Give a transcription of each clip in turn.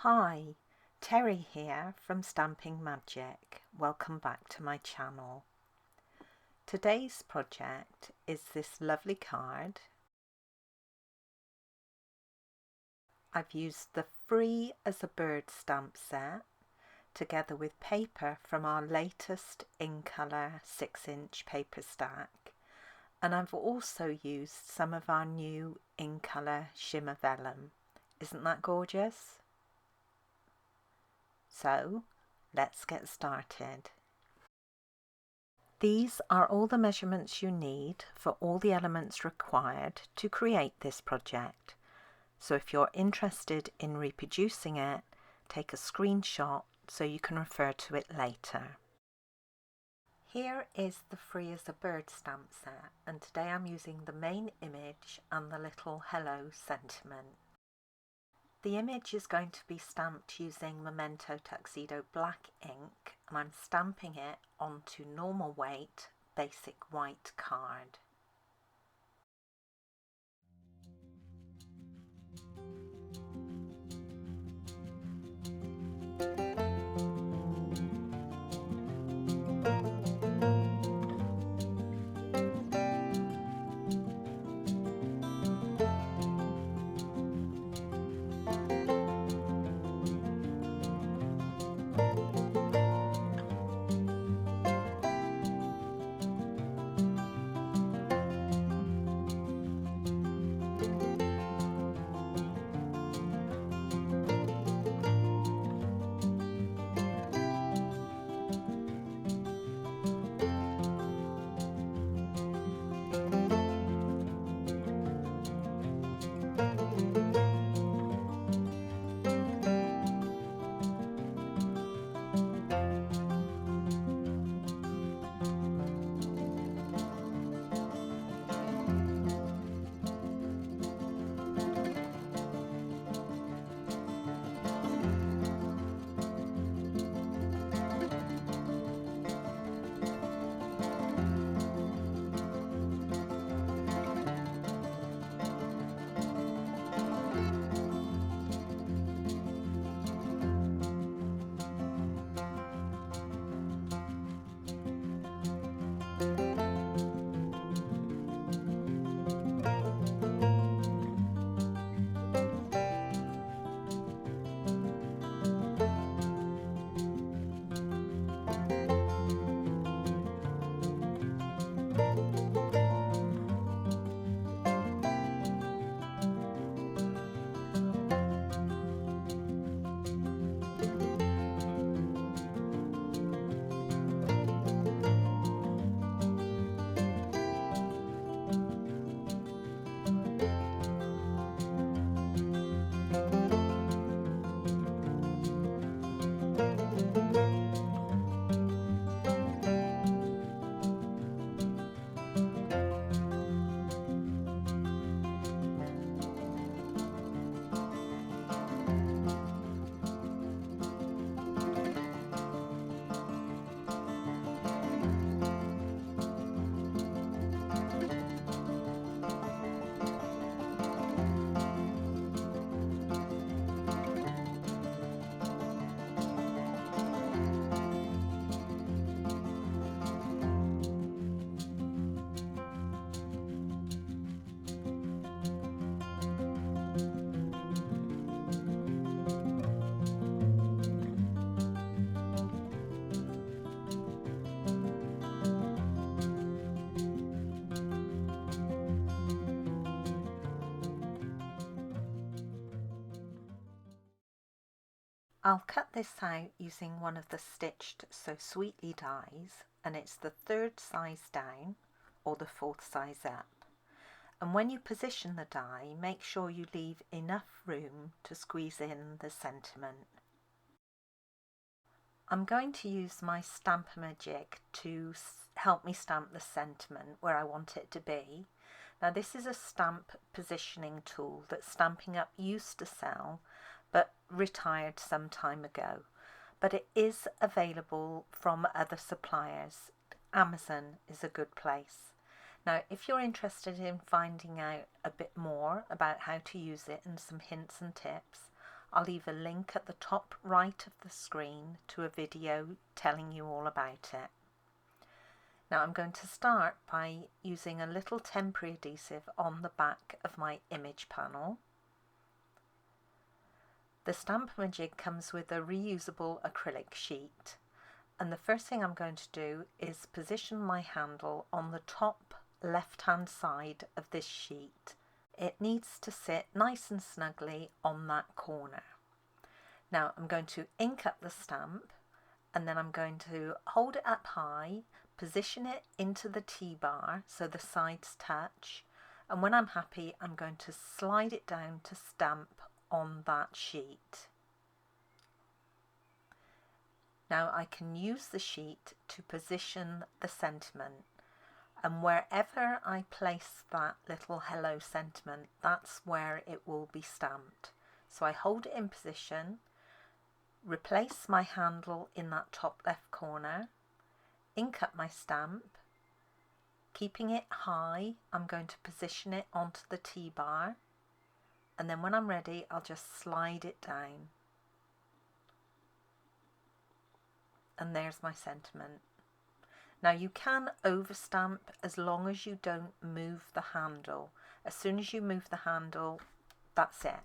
Hi, Teri here from Stamping Magic. Welcome back to my channel. Today's project is this lovely card. I've used the Free as a Bird stamp set together with paper from our latest in colour 6-inch paper stack, and I've also used some of our new in colour Shimmer Vellum. Isn't that gorgeous? So, let's get started. These are all the measurements you need for all the elements required to create this project. So if you're interested in reproducing it, take a screenshot so you can refer to it later. Here is the Free as a Bird stamp set, and today I'm using the main image and the little hello sentiment. The image is going to be stamped using Memento Tuxedo black ink, and I'm stamping it onto normal weight basic white card. I'll cut this out using one of the Stitched So Sweetly dies, and it's the 3rd size down or the 4th size up. And when you position the die, make sure you leave enough room to squeeze in the sentiment. I'm going to use my Stamp-A-Magic to help me stamp the sentiment where I want it to be. Now this is a stamp positioning tool that Stampin' Up used to sell, but retired some time ago. But it is available from other suppliers. Amazon is a good place. Now, if you're interested in finding out a bit more about how to use it and some hints and tips, I'll leave a link at the top right of the screen to a video telling you all about it. Now I'm going to start by using a little temporary adhesive on the back of my image panel. The Stampin' comes with a reusable acrylic sheet, and the first thing I'm going to do is position my handle on the top left hand side of this sheet. It needs to sit nice and snugly on that corner. Now I'm going to ink up the stamp, and then I'm going to hold it up high, position it into the T-bar so the sides touch, and when I'm happy I'm going to slide it down to stamp on that sheet. Now I can use the sheet to position the sentiment, and wherever I place that little hello sentiment, that's where it will be stamped. So I hold it in position, replace my handle in that top left corner, ink up my stamp, keeping it high. I'm going to position it onto the T-bar, and then when I'm ready I'll just slide it down, and there's my sentiment. Now you can overstamp as long as you don't move the handle. As soon as you move the handle, that's it.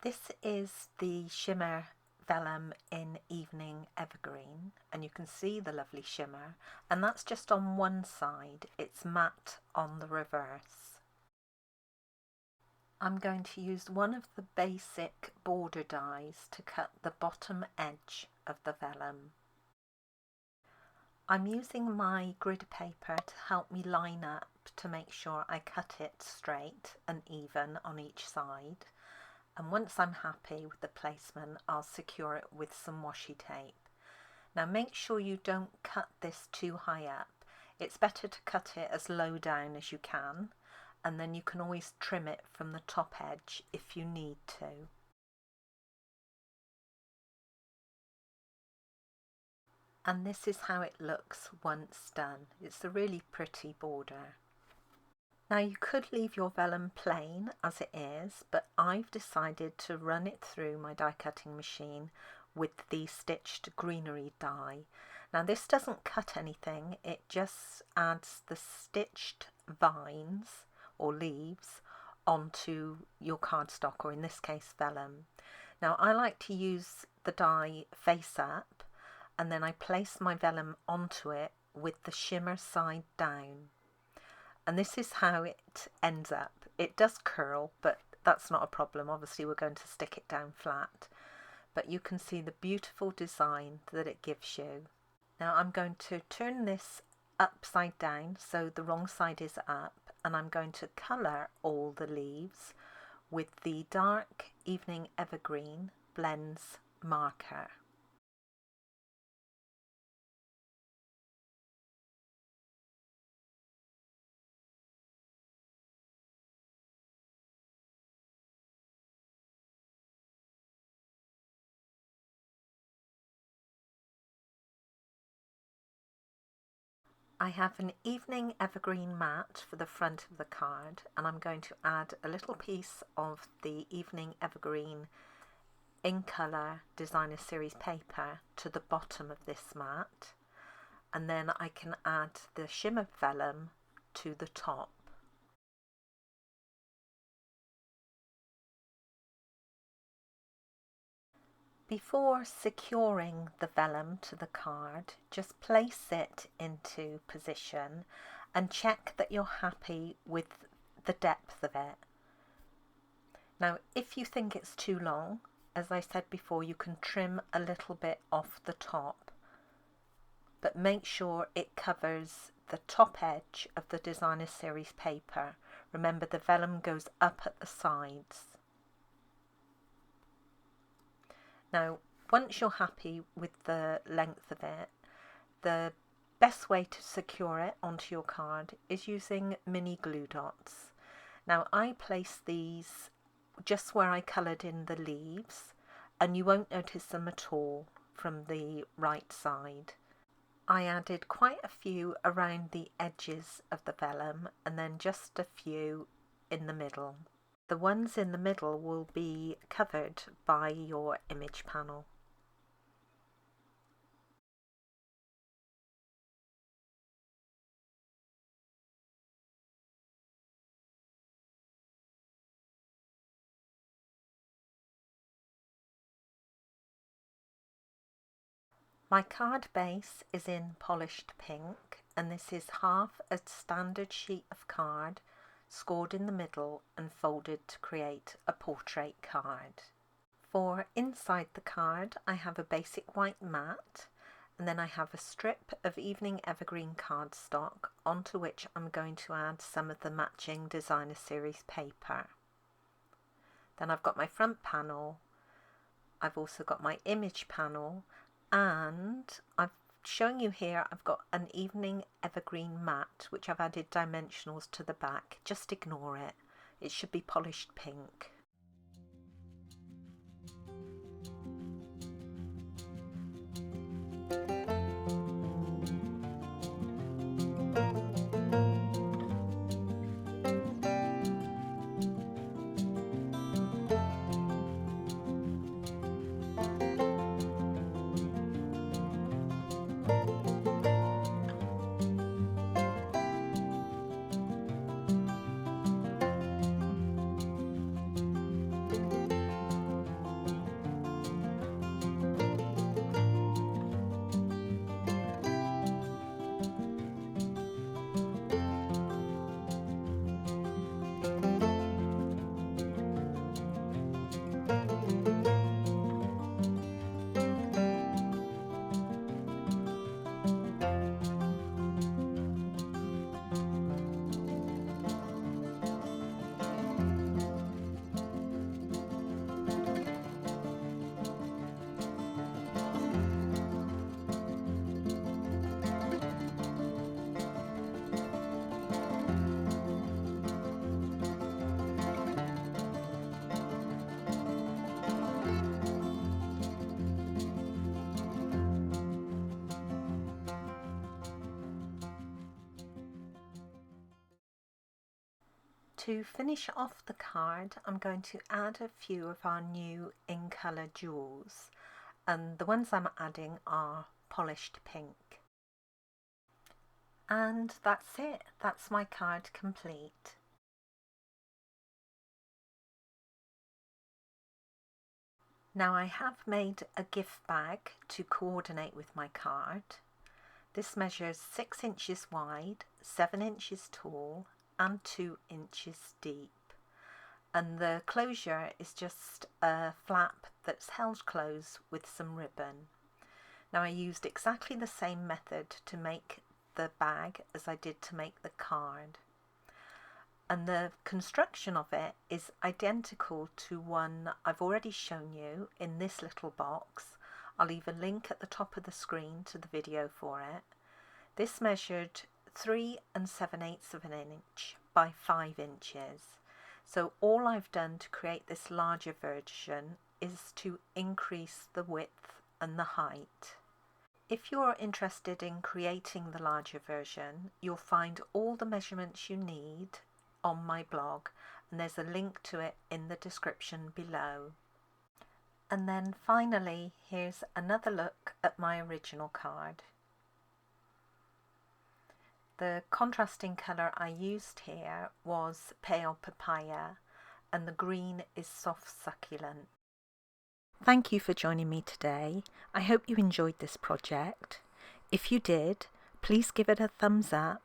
This is the Shimmer Vellum in Evening Evergreen, and you can see the lovely shimmer, and that's just on one side. It's matte on the reverse. I'm going to use one of the basic border dies to cut the bottom edge of the vellum. I'm using my grid paper to help me line up to make sure I cut it straight and even on each side, and once I'm happy with the placement I'll secure it with some washi tape. Now make sure you don't cut this too high up. It's better to cut it as low down as you can, and then you can always trim it from the top edge if you need to. And this is how it looks once done. It's a really pretty border. Now you could leave your vellum plain as it is, but I've decided to run it through my die cutting machine with the stitched greenery die. Now this doesn't cut anything, it just adds the stitched vines or leaves onto your cardstock, or in this case vellum. Now I like to use the die face up, and then I place my vellum onto it with the shimmer side down. And this is how it ends up. It does curl, but that's not a problem. Obviously we're going to stick it down flat. But you can see the beautiful design that it gives you. Now I'm going to turn this upside down so the wrong side is up, and I'm going to colour all the leaves with the dark Evening Evergreen Blends marker. I have an Evening Evergreen mat for the front of the card, and I'm going to add a little piece of the Evening Evergreen in colour designer series paper to the bottom of this mat, and then I can add the Shimmer Vellum to the top. Before securing the vellum to the card, just place it into position and check that you're happy with the depth of it. Now, if you think it's too long, as I said before, you can trim a little bit off the top, but make sure it covers the top edge of the designer series paper. Remember, the vellum goes up at the sides. Now, once you're happy with the length of it, the best way to secure it onto your card is using mini glue dots. Now, I place these just where I coloured in the leaves, and you won't notice them at all from the right side. I added quite a few around the edges of the vellum, and then just a few in the middle. the ones in the middle will be covered by your image panel. My card base is in polished pink, and this is half a standard sheet of card scored in the middle and folded to create a portrait card. For inside the card, I have a basic white mat, and then I have a strip of evening evergreen cardstock onto which I'm going to add some of the matching designer series paper. Then I've got my front panel, I've also got my image panel, and I'm showing you here I've got an evening evergreen mat which I've added dimensionals to the back. Just ignore it, it should be polished pink. To finish off the card, I'm going to add a few of our new in colour jewels, and the ones I'm adding are polished pink. And that's it, that's my card complete. Now I have made a gift bag to coordinate with my card. This measures 6 inches wide, 7 inches tall and 2 inches deep, and the closure is just a flap that's held closed with some ribbon. Now I used exactly the same method to make the bag as I did to make the card, and the construction of it is identical to one I've already shown you in this little box. I'll leave a link at the top of the screen to the video for it. This measured 3 7/8 of an inch by 5 inches. So all I've done to create this larger version is to increase the width and the height. If you're interested in creating the larger version, you'll find all the measurements you need on my blog, and there's a link to it in the description below. And then finally, here's another look at my original card. The contrasting colour I used here was pale papaya, and the green is soft succulent. Thank you for joining me today. I hope you enjoyed this project. If you did, please give it a thumbs up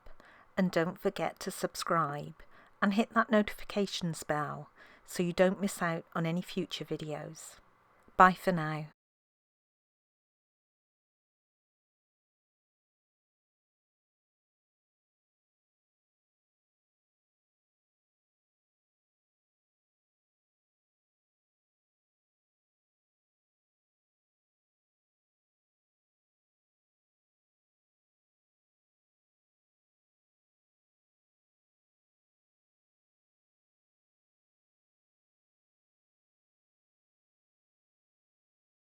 and don't forget to subscribe and hit that notifications bell so you don't miss out on any future videos. Bye for now.